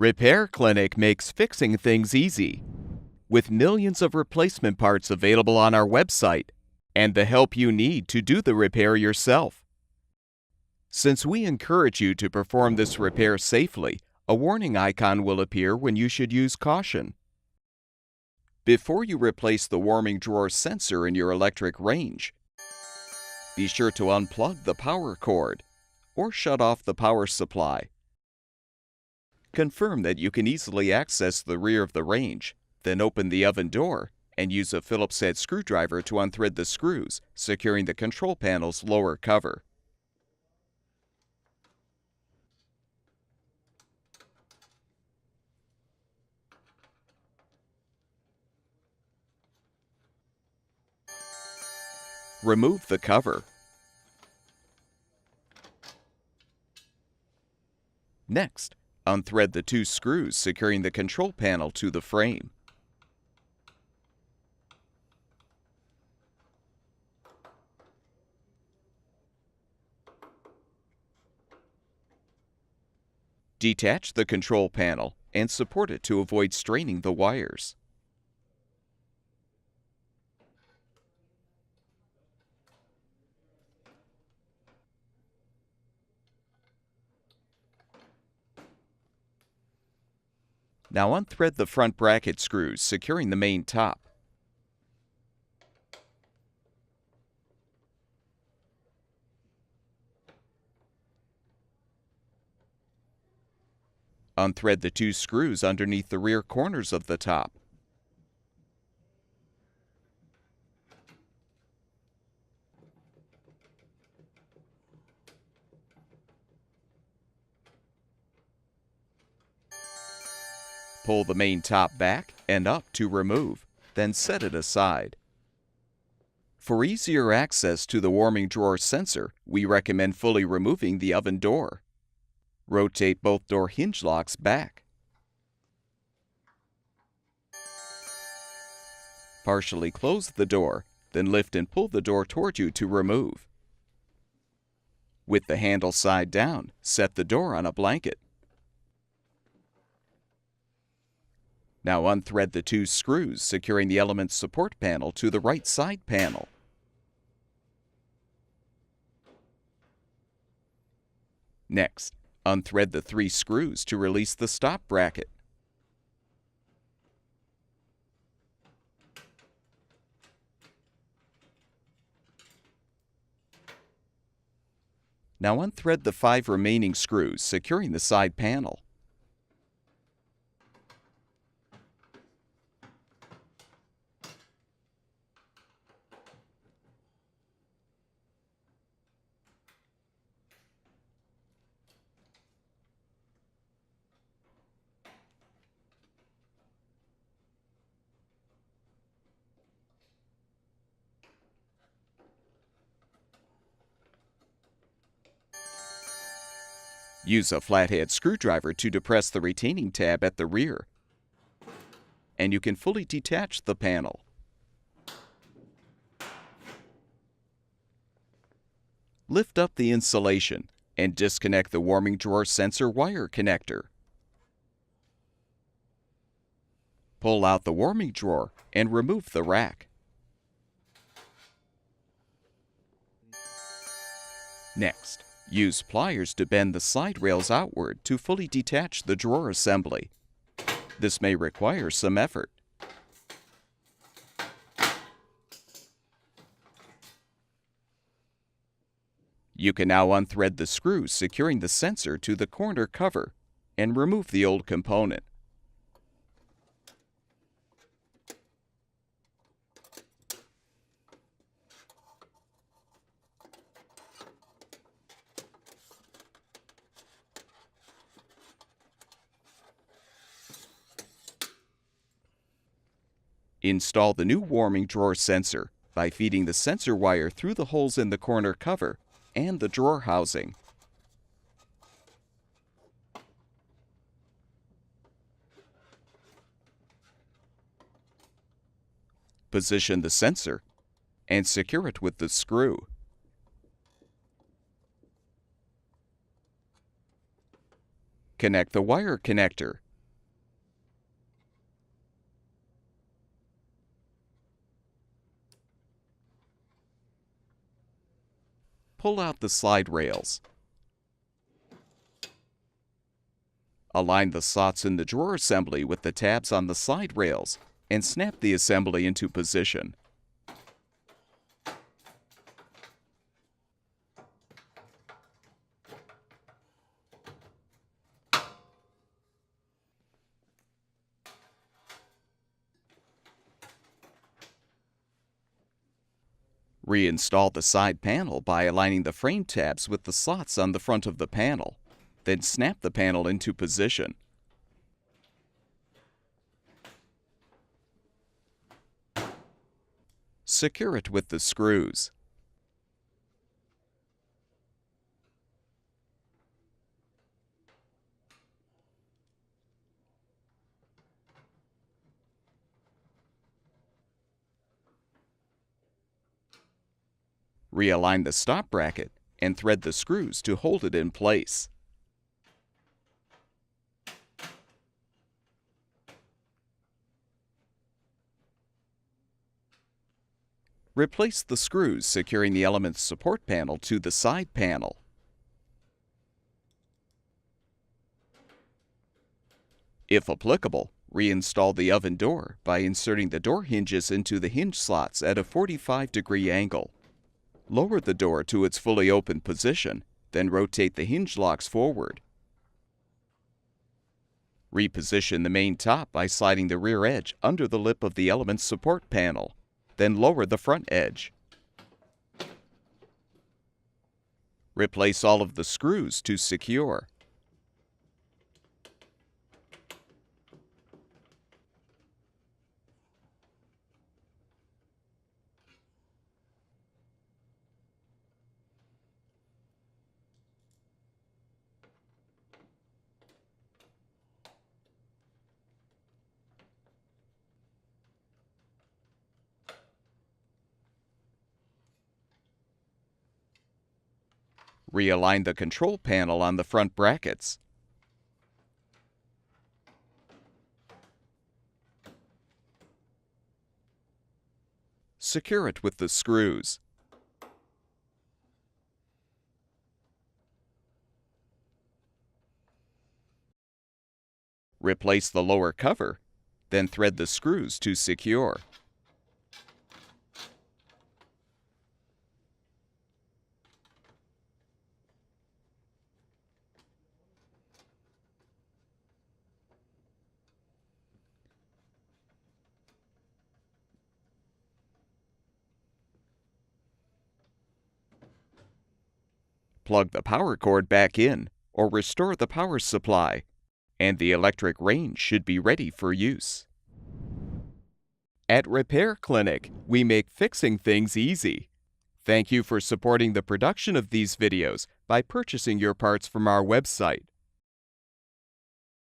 Repair Clinic makes fixing things easy, with millions of replacement parts available on our website and the help you need to do the repair yourself. Since we encourage you to perform this repair safely, a warning icon will appear when you should use caution. Before you replace the warming drawer sensor in your electric range, be sure to unplug the power cord or shut off the power supply. Confirm that you can easily access the rear of the range, then open the oven door and use a Phillips head screwdriver to unthread the screws, securing the control panel's lower cover. Remove the cover. Next, unthread the two screws securing the control panel to the frame. Detach the control panel and support it to avoid straining the wires. Now unthread the front bracket screws securing the main top. Unthread the two screws underneath the rear corners of the top. Pull the main top back and up to remove, then set it aside. For easier access to the warming drawer sensor, we recommend fully removing the oven door. Rotate both door hinge locks back. Partially close the door, then lift and pull the door toward you to remove. With the handle side down, set the door on a blanket. Now unthread the two screws securing the element's support panel to the right side panel. Next, unthread the three screws to release the stop bracket. Now unthread the 5 remaining screws securing the side panel. Use a flathead screwdriver to depress the retaining tab at the rear, and you can fully detach the panel. Lift up the insulation and disconnect the warming drawer sensor wire connector. Pull out the warming drawer and remove the rack. Next, use pliers to bend the side rails outward to fully detach the drawer assembly. This may require some effort. You can now unthread the screws securing the sensor to the corner cover and remove the old component. Install the new warming drawer sensor by feeding the sensor wire through the holes in the corner cover and the drawer housing. Position the sensor and secure it with the screw. Connect the wire connector pull out the slide rails. Align the slots in the drawer assembly with the tabs on the slide rails and snap the assembly into position. Reinstall the side panel by aligning the frame tabs with the slots on the front of the panel. Then snap the panel into position. Secure it with the screws. Realign the stop bracket and thread the screws to hold it in place. Replace the screws securing the element's support panel to the side panel. If applicable, reinstall the oven door by inserting the door hinges into the hinge slots at a 45-degree angle. Lower the door to its fully open position, then rotate the hinge locks forward. Reposition the main top by sliding the rear edge under the lip of the element's support panel. Then lower the front edge. Replace all of the screws to secure. Realign the control panel on the front brackets. Secure it with the screws. Replace the lower cover, then thread the screws to secure. Plug the power cord back in or restore the power supply, and the electric range should be ready for use. At Repair Clinic, we make fixing things easy. Thank you for supporting the production of these videos by purchasing your parts from our website.